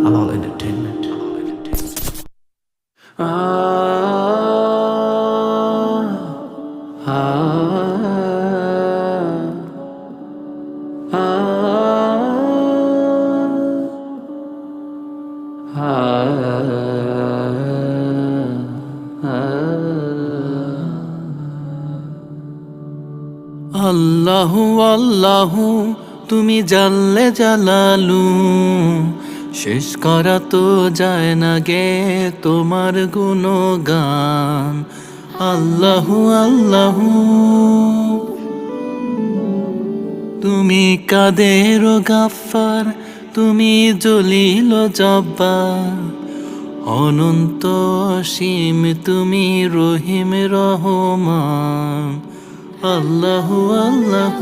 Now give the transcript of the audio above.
Halal Entertainment. আল্লাহু আল্লাহু তুমি জাল্লে জালালু, শেষ করা তো যায় না গে তোমার গুণগান। আল্লাহু আল্লাহু তুমি কাদের গাফফার, তুমি জলিল জব্বার, অনন্ত অসীম তুমি রহিম রহমান। আল্লাহু আল্লাহু